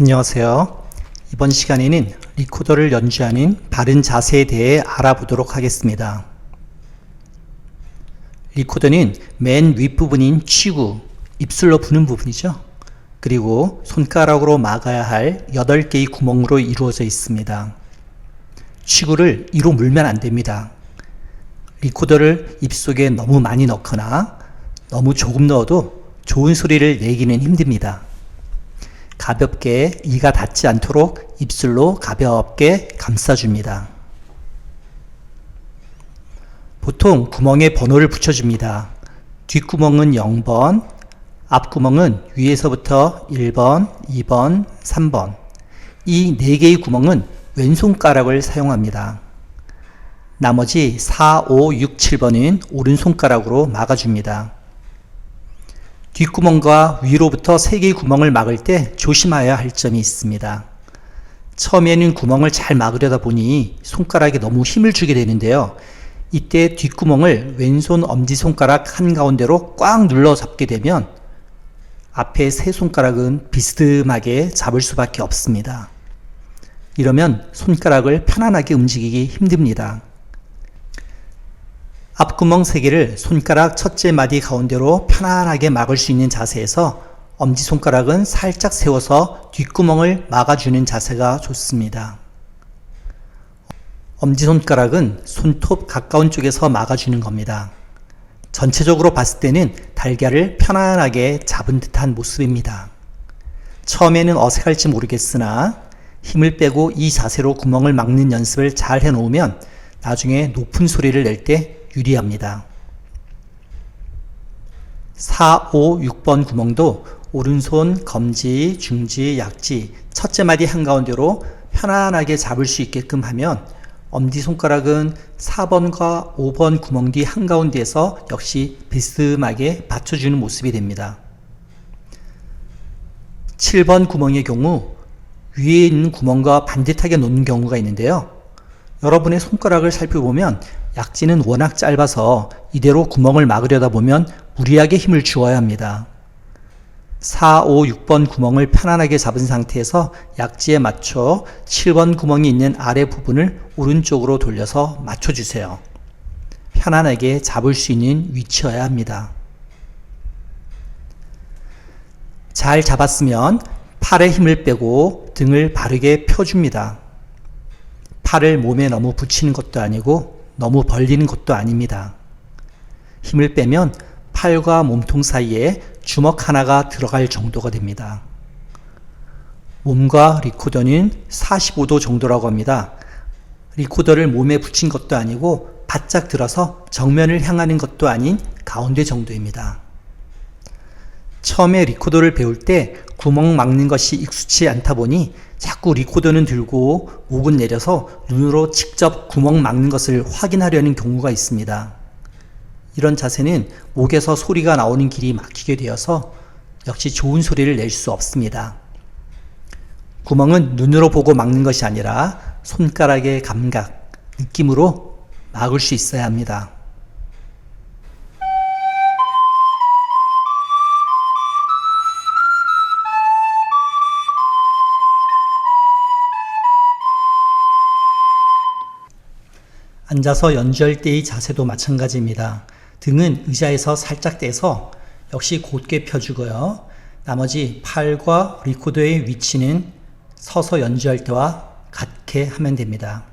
안녕하세요. 이번 시간에는 리코더를 연주하는 바른 자세에 대해 알아보도록 하겠습니다. 리코더는 맨 윗부분인 치구, 입술로 부는 부분이죠. 그리고 손가락으로 막아야 할 8개의 구멍으로 이루어져 있습니다. 치구를 이로 물면 안 됩니다. 리코더를 입속에 너무 많이 넣거나 너무 조금 넣어도 좋은 소리를 내기는 힘듭니다. 가볍게 이가 닿지 않도록 입술로 가볍게 감싸줍니다. 보통 구멍에 번호를 붙여줍니다. 뒷구멍은 0번, 앞구멍은 위에서부터 1번, 2번, 3번. 이 4개의 구멍은 왼손가락을 사용합니다. 나머지 4, 5, 6, 7번은 오른손가락으로 막아줍니다. 뒷구멍과 위로부터 3개의 구멍을 막을 때 조심해야 할 점이 있습니다. 처음에는 구멍을 잘 막으려다 보니 손가락에 너무 힘을 주게 되는데요. 이때 뒷구멍을 왼손 엄지손가락 한가운데로 꽉 눌러 잡게 되면 앞에 세 손가락은 비스듬하게 잡을 수밖에 없습니다. 이러면 손가락을 편안하게 움직이기 힘듭니다. 앞구멍 3개를 손가락 첫째 마디 가운데로 편안하게 막을 수 있는 자세에서 엄지손가락은 살짝 세워서 뒷구멍을 막아주는 자세가 좋습니다. 엄지손가락은 손톱 가까운 쪽에서 막아주는 겁니다. 전체적으로 봤을 때는 달걀을 편안하게 잡은 듯한 모습입니다. 처음에는 어색할지 모르겠으나 힘을 빼고 이 자세로 구멍을 막는 연습을 잘 해놓으면 나중에 높은 소리를 낼 때 유리합니다. 4, 5, 6번 구멍도 오른손 검지, 중지, 약지 첫째 마디 한가운데로 편안하게 잡을 수 있게끔 하면 엄지손가락은 4번과 5번 구멍 뒤 한가운데에서 역시 비스듬하게 받쳐주는 모습이 됩니다. 7번 구멍의 경우 위에 있는 구멍과 반듯하게 놓는 경우가 있는데요. 여러분의 손가락을 살펴보면 약지는 워낙 짧아서 이대로 구멍을 막으려다 보면 무리하게 힘을 주어야 합니다. 4, 5, 6번 구멍을 편안하게 잡은 상태에서 약지에 맞춰 7번 구멍이 있는 아래 부분을 오른쪽으로 돌려서 맞춰주세요. 편안하게 잡을 수 있는 위치여야 합니다. 잘 잡았으면 팔에 힘을 빼고 등을 바르게 펴줍니다. 팔을 몸에 너무 붙이는 것도 아니고 너무 벌리는 것도 아닙니다. 힘을 빼면 팔과 몸통 사이에 주먹 하나가 들어갈 정도가 됩니다. 몸과 리코더는 45도 정도라고 합니다. 리코더를 몸에 붙인 것도 아니고 바짝 들어서 정면을 향하는 것도 아닌 가운데 정도입니다. 처음에 리코더를 배울 때 구멍 막는 것이 익숙치 않다 보니 자꾸 리코더는 들고 목은 내려서 눈으로 직접 구멍 막는 것을 확인하려는 경우가 있습니다. 이런 자세는 목에서 소리가 나오는 길이 막히게 되어서 역시 좋은 소리를 낼 수 없습니다. 구멍은 눈으로 보고 막는 것이 아니라 손가락의 감각, 느낌으로 막을 수 있어야 합니다. 앉아서 연주할 때의 자세도 마찬가지입니다. 등은 의자에서 살짝 떼서 역시 곧게 펴주고요. 나머지 팔과 리코더의 위치는 서서 연주할 때와 같게 하면 됩니다.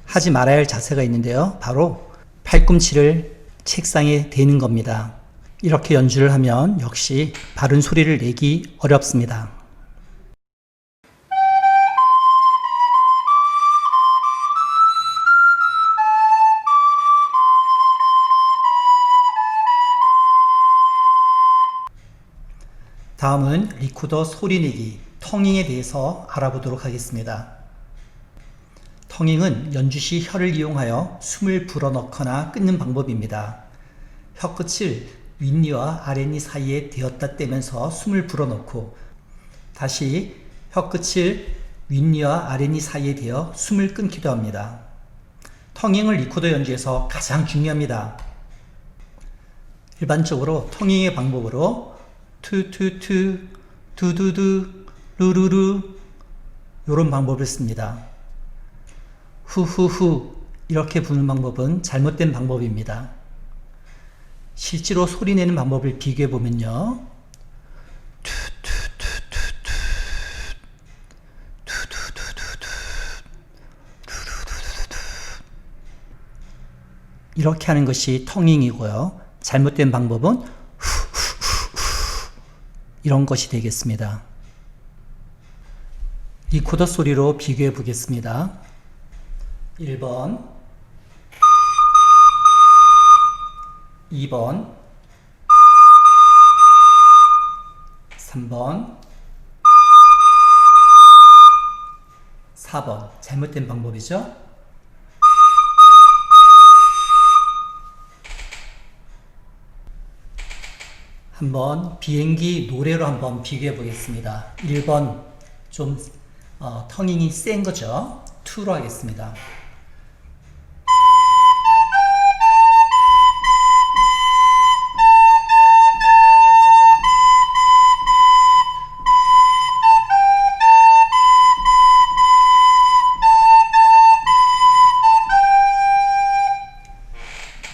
하지 말아야 할 자세가 있는데요. 바로 팔꿈치를 책상에 대는 겁니다. 이렇게 연주를 하면 역시 바른 소리를 내기 어렵습니다. 다음은 리코더 소리내기, 텅잉에 대해서 알아보도록 하겠습니다. 텅잉은 연주 시 혀를 이용하여 숨을 불어넣거나 끊는 방법입니다. 혀끝을 윗니와 아랫니 사이에 대었다 떼면서 숨을 불어넣고 다시 혀끝을 윗니와 아랫니 사이에 대어 숨을 끊기도 합니다. 텅잉을 리코더 연주에서 가장 중요합니다. 일반적으로 텅잉의 방법으로 투투투 두두두 루루루 이런 방법을 씁니다. 후후후 이렇게 부는 방법은 잘못된 방법입니다. 실제로 소리 내는 방법을 비교해 보면요. 이렇게 하는 것이 텅잉이고요. 잘못된 방법은 이런 것이 되겠습니다. 리코더 소리로 비교해 보겠습니다. 1번, 2번, 3번, 4번. 잘못된 방법이죠? 한번 비행기 노래로 한번 비교해 보겠습니다. 1번 좀 텅잉이 센 거죠? 2로 하겠습니다.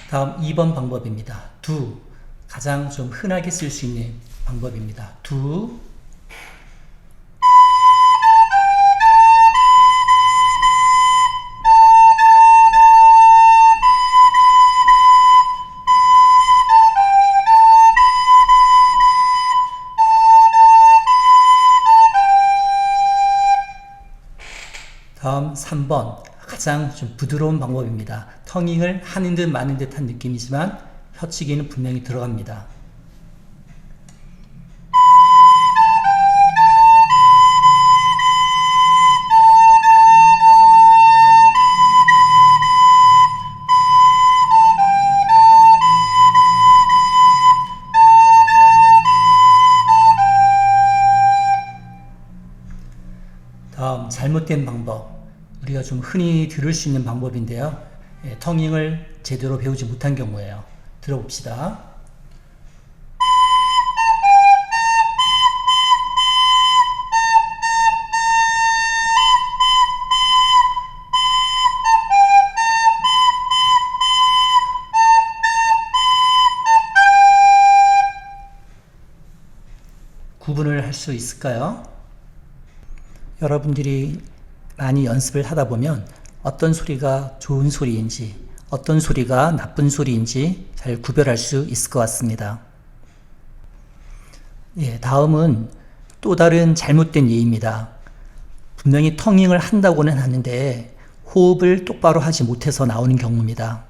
다음 2번 방법입니다. 두. 가장 좀 흔하게 쓸 수 있는 방법입니다. 두. 다음 3번. 가장 좀 부드러운 방법입니다. 텅잉을 하는 듯 마는 듯한 느낌이지만 혀치기는 분명히 들어갑니다. 다음 잘못된 방법. 우리가 좀 흔히 들을 수 있는 방법인데요. 텅잉을 제대로 배우지 못한 경우에요. 들어봅시다. 구분을 할 수 있을까요? 여러분들이 많이 연습을 하다 보면 어떤 소리가 좋은 소리인지 어떤 소리가 나쁜 소리인지 잘 구별할 수 있을 것 같습니다. 다음은 또 다른 잘못된 예입니다. 분명히 텅잉을 한다고는 하는데 호흡을 똑바로 하지 못해서 나오는 경우입니다.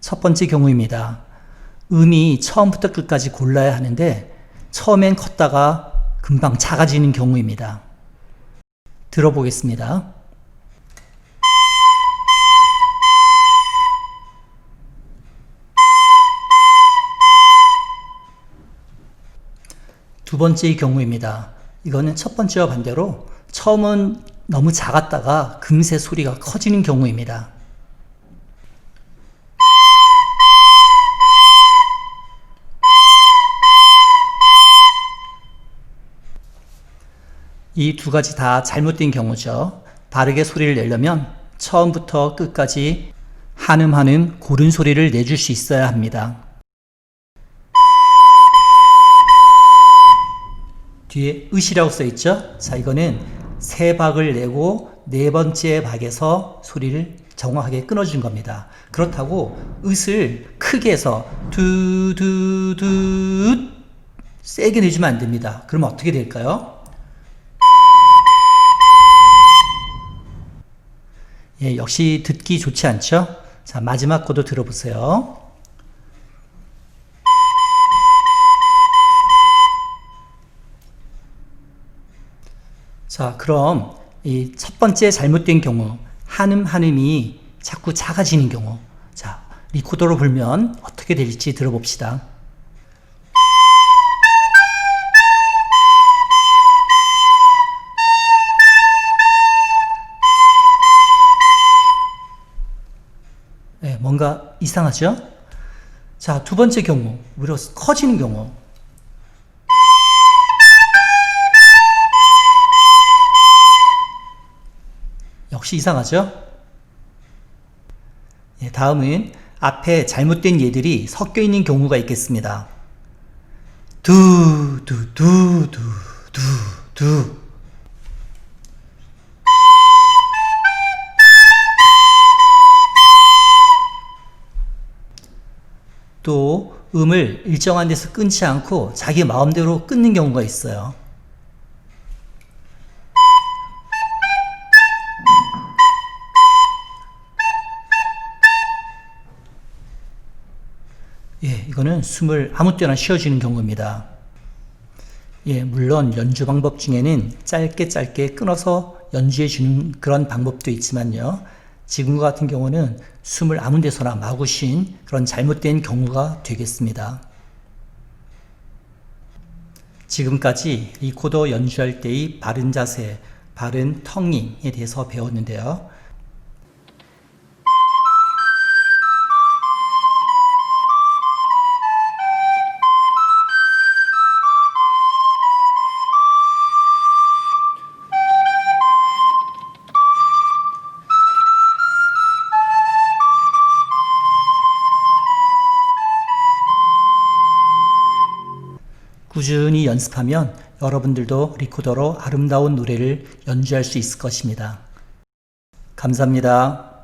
첫 번째 경우입니다. 음이 처음부터 끝까지 골라야 하는데 처음엔 컸다가 금방 작아지는 경우입니다. 들어보겠습니다. 두 번째의 경우입니다. 이거는 첫 번째와 반대로 처음은 너무 작았다가 금세 소리가 커지는 경우입니다. 이 두 가지 다 잘못된 경우죠. 바르게 소리를 내려면 처음부터 끝까지 한음 고른 소리를 내줄 수 있어야 합니다. 뒤에 으시라고 써 있죠? 자, 이거는 세 박을 내고 네 번째 박에서 소리를 정확하게 끊어준 겁니다. 그렇다고 으을 크게 해서 두두두 세게 내주면 안 됩니다. 그러면 어떻게 될까요? 역시 듣기 좋지 않죠? 자, 마지막 거도 들어보세요. 자, 그럼 이 첫 번째 잘못된 경우, 한음이 자꾸 작아지는 경우, 자, 리코더로 불면 어떻게 될지 들어봅시다. 뭔가 이상하죠? 자, 두 번째 경우, 오히려 커지는 경우. 혹시 이상하죠? 예, 다음은 앞에 잘못된 예들이 섞여 있는 경우가 있겠습니다. 두, 두, 두, 두, 두, 두. 또 음을 일정한 데서 끊지 않고 자기 마음대로 끊는 경우가 있어요. 예, 이거는 숨을 아무 때나 쉬어주는 경우입니다. 예, 물론 연주 방법 중에는 짧게 끊어서 연주해 주는 그런 방법도 있지만요. 지금과 같은 경우는 숨을 아무 데서나 마구 쉰 그런 잘못된 경우가 되겠습니다. 지금까지 리코더 연주할 때의 바른 자세, 바른 텅잉에 대해서 배웠는데요. 꾸준히 연습하면 여러분들도 리코더로 아름다운 노래를 연주할 수 있을 것입니다. 감사합니다.